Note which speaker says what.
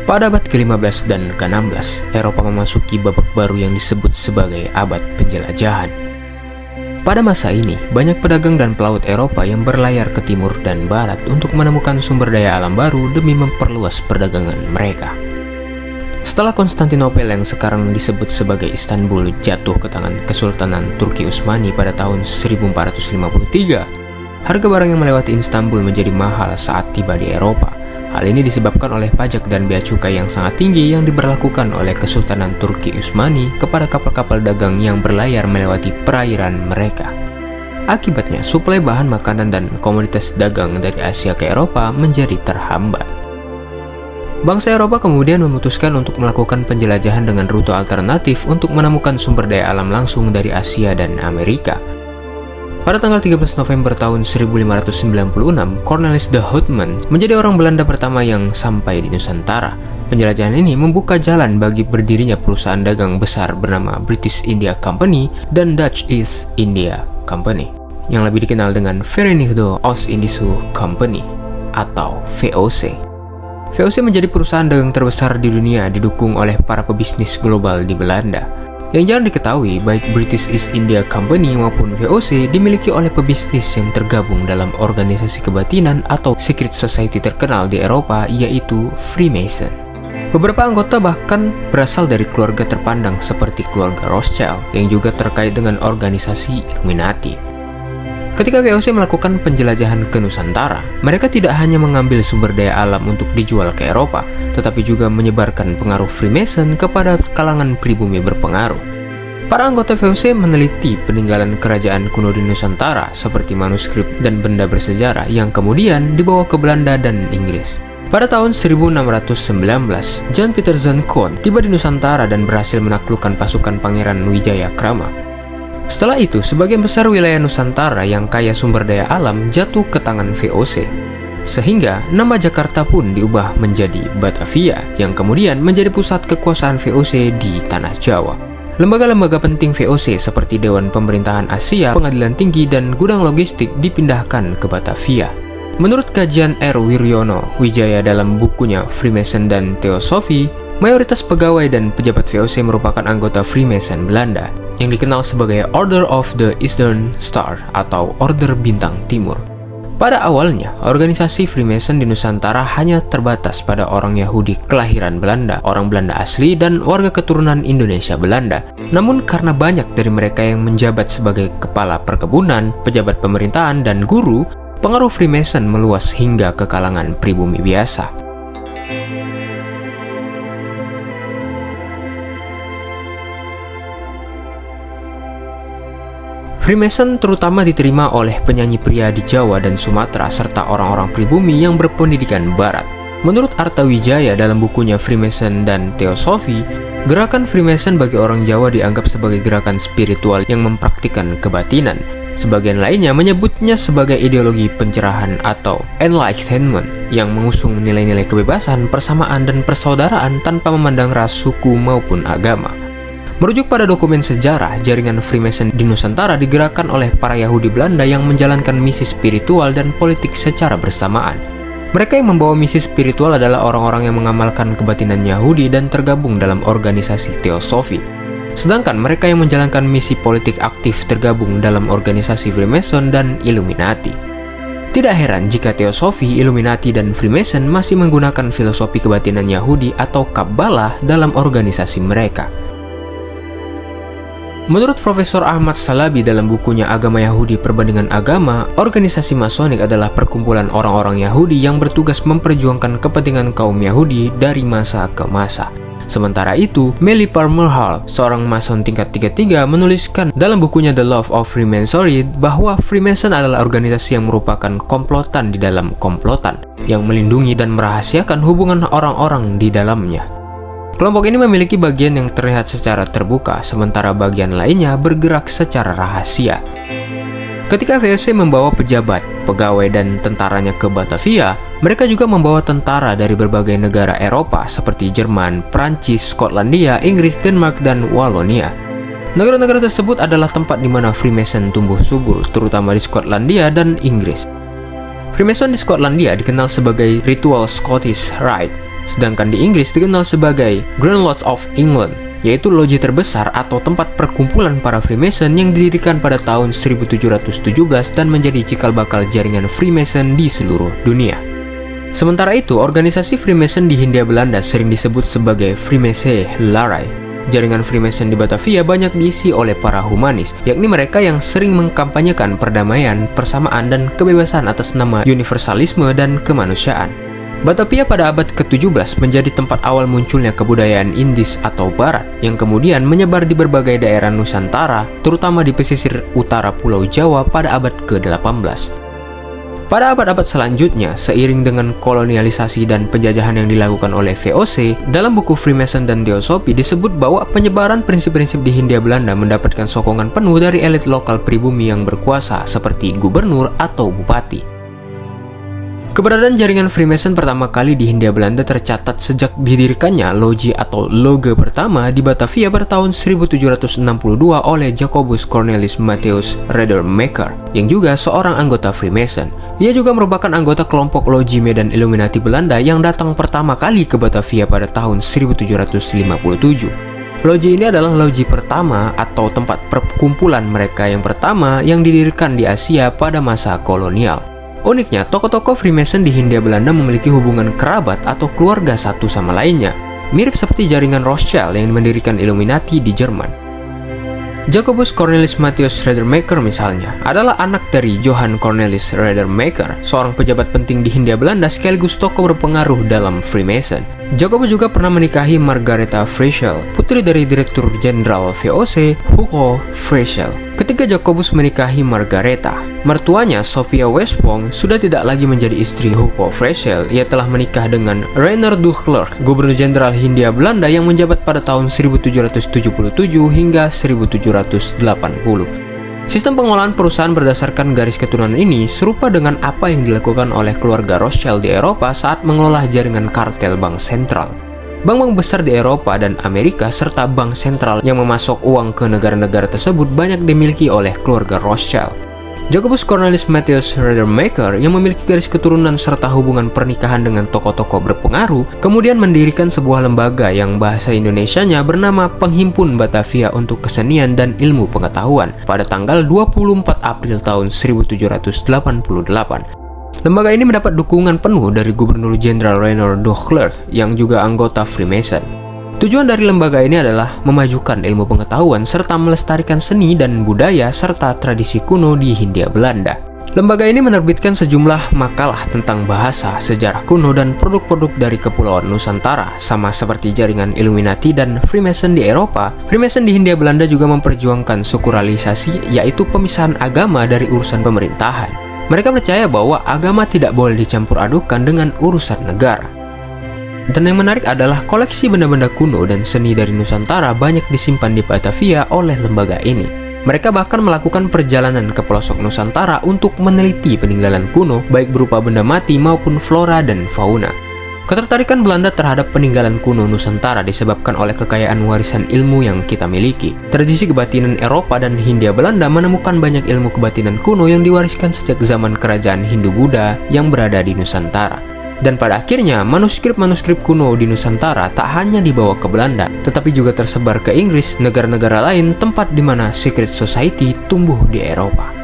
Speaker 1: Pada abad ke-15 dan ke-16, Eropa memasuki babak baru yang disebut sebagai abad penjelajahan. Pada masa ini, banyak pedagang dan pelaut Eropa yang berlayar ke timur dan barat untuk menemukan sumber daya alam baru demi memperluas perdagangan mereka. Setelah Konstantinopel yang sekarang disebut sebagai Istanbul jatuh ke tangan Kesultanan Turki Utsmani pada tahun 1453, harga barang yang melewati Istanbul menjadi mahal saat tiba di Eropa. Hal ini disebabkan oleh pajak dan bea cukai yang sangat tinggi yang diberlakukan oleh Kesultanan Turki Utsmani kepada kapal-kapal dagang yang berlayar melewati perairan mereka. Akibatnya, suplai bahan makanan dan komoditas dagang dari Asia ke Eropa menjadi terhambat. Bangsa Eropa kemudian memutuskan untuk melakukan penjelajahan dengan rute alternatif untuk menemukan sumber daya alam langsung dari Asia dan Amerika. Pada tanggal 13 November tahun 1596, Cornelis de Houtman menjadi orang Belanda pertama yang sampai di Nusantara. Penjelajahan ini membuka jalan bagi berdirinya perusahaan dagang besar bernama British India Company dan Dutch East India Company, yang lebih dikenal dengan Verenigde Oost-Indische Company atau VOC. VOC menjadi perusahaan dagang terbesar di dunia, didukung oleh para pebisnis global di Belanda. Yang jarang diketahui, baik British East India Company maupun VOC dimiliki oleh pebisnis yang tergabung dalam organisasi kebatinan atau secret society terkenal di Eropa, yaitu Freemason. Beberapa anggota bahkan berasal dari keluarga terpandang seperti keluarga Rothschild yang juga terkait dengan organisasi Illuminati. Ketika VOC melakukan penjelajahan ke Nusantara, mereka tidak hanya mengambil sumber daya alam untuk dijual ke Eropa, tetapi juga menyebarkan pengaruh Freemason kepada kalangan pribumi berpengaruh. Para anggota VOC meneliti peninggalan kerajaan kuno di Nusantara seperti manuskrip dan benda bersejarah yang kemudian dibawa ke Belanda dan Inggris. Pada tahun 1619, Jan Pieterszoon Koen tiba di Nusantara dan berhasil menaklukkan pasukan Pangeran Wijaya Krama. Setelah itu, sebagian besar wilayah Nusantara yang kaya sumber daya alam jatuh ke tangan VOC. Sehingga nama Jakarta pun diubah menjadi Batavia yang kemudian menjadi pusat kekuasaan VOC di Tanah Jawa. Lembaga-lembaga penting VOC seperti Dewan Pemerintahan Asia, Pengadilan Tinggi, dan Gudang Logistik dipindahkan ke Batavia. Menurut kajian R. Wiryono Wijaya dalam bukunya Freemason dan Theosophy, mayoritas pegawai dan pejabat VOC merupakan anggota Freemason Belanda yang dikenal sebagai Order of the Eastern Star atau Order Bintang Timur. Pada awalnya, organisasi Freemason di Nusantara hanya terbatas pada orang Yahudi kelahiran Belanda, orang Belanda asli, dan warga keturunan Indonesia Belanda. Namun karena banyak dari mereka yang menjabat sebagai kepala perkebunan, pejabat pemerintahan, dan guru, pengaruh Freemason meluas hingga ke kalangan pribumi biasa. Freemason terutama diterima oleh penyanyi pria di Jawa dan Sumatera serta orang-orang pribumi yang berpendidikan barat. Menurut Arta Wijaya dalam bukunya Freemason dan Theosophy, gerakan Freemason bagi orang Jawa dianggap sebagai gerakan spiritual yang mempraktikkan kebatinan. Sebagian lainnya menyebutnya sebagai ideologi pencerahan atau enlightenment yang mengusung nilai-nilai kebebasan, persamaan, dan persaudaraan tanpa memandang ras, suku, maupun agama. Merujuk pada dokumen sejarah, jaringan Freemason di Nusantara digerakkan oleh para Yahudi Belanda yang menjalankan misi spiritual dan politik secara bersamaan. Mereka yang membawa misi spiritual adalah orang-orang yang mengamalkan kebatinan Yahudi dan tergabung dalam organisasi Theosophy. Sedangkan mereka yang menjalankan misi politik aktif tergabung dalam organisasi Freemason dan Illuminati. Tidak heran jika Theosophy, Illuminati, dan Freemason masih menggunakan filosofi kebatinan Yahudi atau Kabbalah dalam organisasi mereka. Menurut Profesor Ahmad Salabi dalam bukunya Agama Yahudi Perbandingan Agama, organisasi Masonik adalah perkumpulan orang-orang Yahudi yang bertugas memperjuangkan kepentingan kaum Yahudi dari masa ke masa. Sementara itu, Melly Parmelhal, seorang Mason tingkat 33, menuliskan dalam bukunya The Love of Freemasonry bahwa Freemason adalah organisasi yang merupakan komplotan di dalam komplotan, yang melindungi dan merahasiakan hubungan orang-orang di dalamnya. Kelompok ini memiliki bagian yang terlihat secara terbuka, sementara bagian lainnya bergerak secara rahasia. Ketika VOC membawa pejabat, pegawai, dan tentaranya ke Batavia, mereka juga membawa tentara dari berbagai negara Eropa seperti Jerman, Prancis, Skotlandia, Inggris, Denmark, dan Wallonia. Negara-negara tersebut adalah tempat di mana Freemason tumbuh subur, terutama di Skotlandia dan Inggris. Freemason di Skotlandia dikenal sebagai Ritual Scottish Rite, Sedangkan di Inggris dikenal sebagai Grand Lodge of England, yaitu loji terbesar atau tempat perkumpulan para Freemason yang didirikan pada tahun 1717 dan menjadi cikal bakal jaringan Freemason di seluruh dunia. Sementara itu, organisasi Freemason di Hindia Belanda sering disebut sebagai Freemasonry. Jaringan Freemason di Batavia banyak diisi oleh para humanis, yakni mereka yang sering mengkampanyekan perdamaian, persamaan, dan kebebasan atas nama universalisme dan kemanusiaan. Batavia pada abad ke-17 menjadi tempat awal munculnya kebudayaan Indis atau Barat yang kemudian menyebar di berbagai daerah Nusantara, terutama di pesisir utara Pulau Jawa pada abad ke-18. Pada abad-abad selanjutnya, seiring dengan kolonialisasi dan penjajahan yang dilakukan oleh VOC, dalam buku Freemason dan Theosophy disebut bahwa penyebaran prinsip-prinsip di Hindia Belanda mendapatkan sokongan penuh dari elit lokal pribumi yang berkuasa seperti gubernur atau bupati. Keberadaan jaringan Freemason pertama kali di Hindia Belanda tercatat sejak didirikannya loji atau loge pertama di Batavia pada tahun 1762 oleh Jacobus Cornelis Matthias Radermacher, yang juga seorang anggota Freemason. Ia juga merupakan anggota kelompok loji Medan Illuminati Belanda yang datang pertama kali ke Batavia pada tahun 1757. Loji ini adalah loji pertama atau tempat perkumpulan mereka yang pertama yang didirikan di Asia pada masa kolonial. Uniknya, tokoh-tokoh Freemason di Hindia Belanda memiliki hubungan kerabat atau keluarga satu sama lainnya, mirip seperti jaringan Rothschild yang mendirikan Illuminati di Jerman. Jacobus Cornelis Matthias Radermacher misalnya adalah anak dari Johann Cornelis Radermacher, seorang pejabat penting di Hindia Belanda sekaligus tokoh berpengaruh dalam Freemason. Jacobus juga pernah menikahi Margaretha Frechel, putri dari Direktur Jenderal VOC Hugo Frechel. Ketika Jacobus menikahi Margaretha, mertuanya Sophia Westphal sudah tidak lagi menjadi istri Hugo Frechel. Ia telah menikah dengan Rainer de Klerk, Gubernur Jenderal Hindia Belanda yang menjabat pada tahun 1777 hingga 1780. Sistem pengolahan perusahaan berdasarkan garis keturunan ini serupa dengan apa yang dilakukan oleh keluarga Rothschild di Eropa saat mengelola jaringan kartel bank sentral. Bank-bank besar di Eropa dan Amerika serta bank sentral yang memasok uang ke negara-negara tersebut banyak dimiliki oleh keluarga Rothschild. Jacobus Cornelis Matthias Radermacher yang memiliki garis keturunan serta hubungan pernikahan dengan tokoh-tokoh berpengaruh kemudian mendirikan sebuah lembaga yang bahasa Indonesianya bernama Penghimpun Batavia untuk Kesenian dan Ilmu Pengetahuan pada tanggal 24 April tahun 1788. Lembaga ini mendapat dukungan penuh dari Gubernur Jenderal Rainer de Klerk yang juga anggota Freemason. Tujuan dari lembaga ini adalah memajukan ilmu pengetahuan serta melestarikan seni dan budaya serta tradisi kuno di Hindia Belanda. Lembaga ini menerbitkan sejumlah makalah tentang bahasa, sejarah kuno, dan produk-produk dari Kepulauan Nusantara. Sama seperti jaringan Illuminati dan Freemason di Eropa, Freemason di Hindia Belanda juga memperjuangkan sekularilisasi, yaitu pemisahan agama dari urusan pemerintahan. Mereka percaya bahwa agama tidak boleh dicampur adukan dengan urusan negara. Dan yang menarik adalah koleksi benda-benda kuno dan seni dari Nusantara banyak disimpan di Batavia oleh lembaga ini. Mereka bahkan melakukan perjalanan ke pelosok Nusantara untuk meneliti peninggalan kuno, baik berupa benda mati maupun flora dan fauna. Ketertarikan Belanda terhadap peninggalan kuno Nusantara disebabkan oleh kekayaan warisan ilmu yang kita miliki. Tradisi kebatinan Eropa dan Hindia Belanda menemukan banyak ilmu kebatinan kuno yang diwariskan sejak zaman kerajaan Hindu-Buddha yang berada di Nusantara. Dan pada akhirnya, manuskrip-manuskrip kuno di Nusantara tak hanya dibawa ke Belanda, tetapi juga tersebar ke Inggris, negara-negara lain, tempat di mana secret society tumbuh di Eropa.